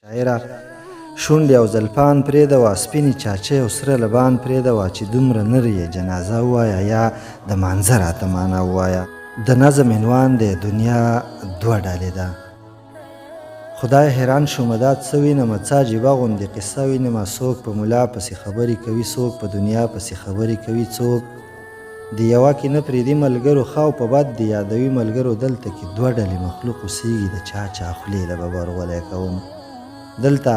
شاعره شونډې او زلفان پرېږدوه، سپینې چاچۍ او سره لبان پرېږدوه، چې دومره نر یې جنازه ووایه یا د مانځه راته معنا ووایه. د نظم عنوان د دنیا دوه ډلې ده. خدای حیران شومه دا څه وینمه، څه عجیبه غوندې قصه وینمه. څوک په ملا پسې خبرې کوي، څوک په دنیا پسې خبرې کوي، څوک د یوه کې نه پرېږدي ملګرو ښه او په بد د یادوي ملګرو. دلته کې دوه ډلې مخلوق اوسېږي، د چا چا خولې له به برغولی کوم. دلته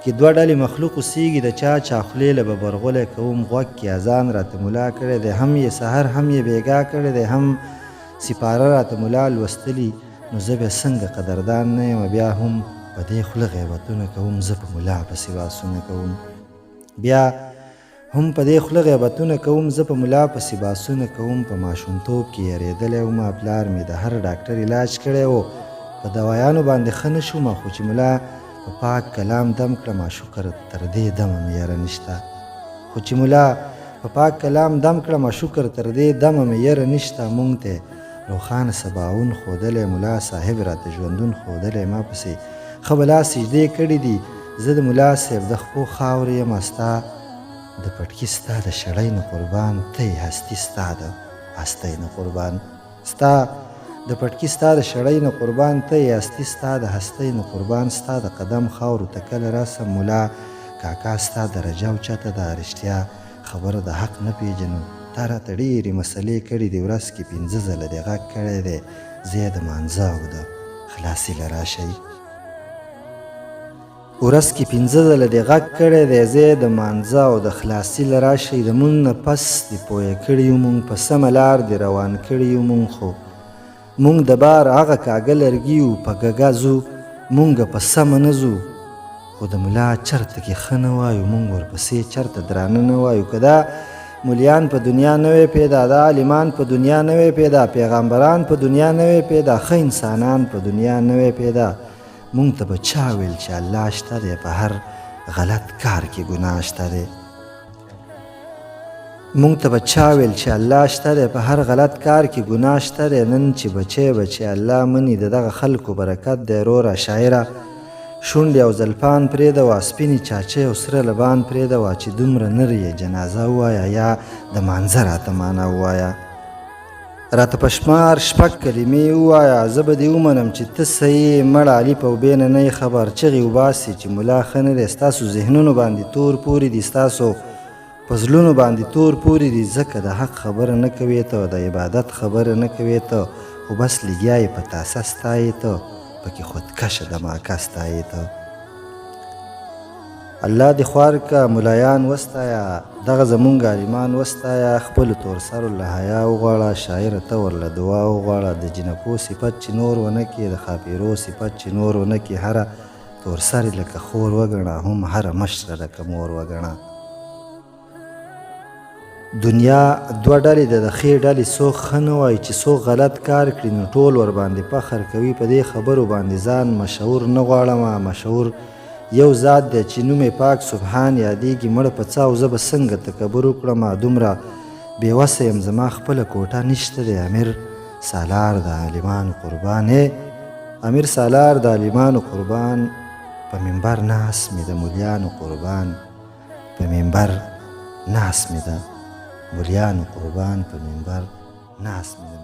کې دوه ډلې مخلوق اوسېږي، د چا چا خولې له به برغولی کوم. غوږ کې اذان راته ملا کړی دی، هم یې سحر هم یې بیګا کړی دی، هم سپاره راته ملا لوستلي. نو زه بیا څنګه قدردان نه یم، بیا هم په دې خوله غیبتونه کوم، زه په ملا پسې باسونه کوم. بیا هم په دې خوله غیبتونه کوم، زه په ملا پسې باسونه کوم. په ماشومتوب کې یېرېدلی ومه، پلار مې د هر ډاکټر علاج کړی و، په دوایانو باندې ښه نه شومه. خو چې ملا په پاک کلام دم کړمه، شکر تر دې دمه مې یره نشته. خو چې ملا په پاک کلام دم کړمه، شکر تر دې دمه مې یره نشته. مونږ ته روښانه سباون ښودلی، ملا صاحب راته ژوندون ښودلی. ما پسې ښه بلا سجدې کړي دي، زه د ملا صاحب د خپو خاورې یم. ستا د پټکي ستا د شړۍ نه قربان، ته یې هستي ستا د هستۍ نه قربان. ستا د پټکي ستا د شړۍ نه قربان، ته یې هستي ستا د هستۍ نه قربان. ستا د قدم خاورو ته کله راسم، ملا کاکا ستا درجه اوچته ده. رښتیا خبره د حق نه پیژنم، تا راته ډېرې مسلې کړي دي. ورځ کې 5 ځله دې غږ کړی دی، زه یې د مانځه او د خلاصي له راشئ. ورځ کې 5 ځله دې غږ کړی دی، زه یې د مانځه او د خلاصي له راشئ. د مونږ نه پس دې پویه کړي یو، مونږ په سمه لار دې روان کړي یو. مونږ خو مونږ د بار هغه کاږه لرګي یو، په ګګه ځو مونږ په سمه نه ځو. خو د ملا چرته کې ښه نه وایو، مونږ ورپسې چرته درانه نه وایو. که دا مولیان په دنیا نوې پیدا، دا عالمان په دنیا نوې پیدا، پیغمبران په دنیا نوې پیدا، ښه انسانان په دنیا نوې پیدا. مونږ ته به چا ویل چې الله شته دی، په هر غلط کار کې ګناه شته دی. مونږ ته به چا ویل چې الله شته دی، په هر غلط کار کې ګناه شته دی. نن چې بچی الله مني، د دغه خلکو برکت دی. روره شاعره شونډې او زلفان پرېږدوه، سپینې چاچۍ او سره لبان پرېږدوه، چې دومره نر یې جنازه ووایه یا د مانځه راته معنا ووایه. راته په شمار 6 کلمې ووایه، زه به دې ومنم چې ته صحیح مړ علي په اوبې نه نه خبر. چغې وباسي چې ملا ښه نه دی، ستاسو ذهنونو باندې تور پورې دي، ستاسو په زړونو باندې تور پورې دي. ځکه د حق خبره نه کوې ته، د عبادت خبره نه کوې ته، خو بس لګیا یې په تاسه ستایې ته، پکې خودکشه دماکه ستایې ته. الله دې خوار که ملایان وستایه، دغه زمونږ عالمان وستایه. خپلو تور سرو له حیا وغواړه، شاعره ته ورله دعا وغواړه. د جنکو صفت چې نور ونه کړي، د خاپیرو صفت چې نور ونه کړي، هره تور سرې لکه خور وګڼه، هم هره مشره لکه مور وګڼه. دنیا دوه ډلې ده، د ښې ډلې څوک ښه نه وایي. چې څوک غلط کار کړي نو ټول ورباندې فخر کوي. په دې خبرو باندې ځان مشهور نه غواړمه. مشهور یو ذات دی چې نوم یې پاک سبحان یادېږي. مړه په څه او زه به څنګه تکبر وکړمه، دومره بېوسه یم، زما خپله کوټه نشته دی. امیر سالار د عالمانو قربان، امیر سالار د عالمانو قربان. په منبر ناس مې د مولیانو قربان، په منبر ناس مې د مولیانو قربان، په منبر ناس مې د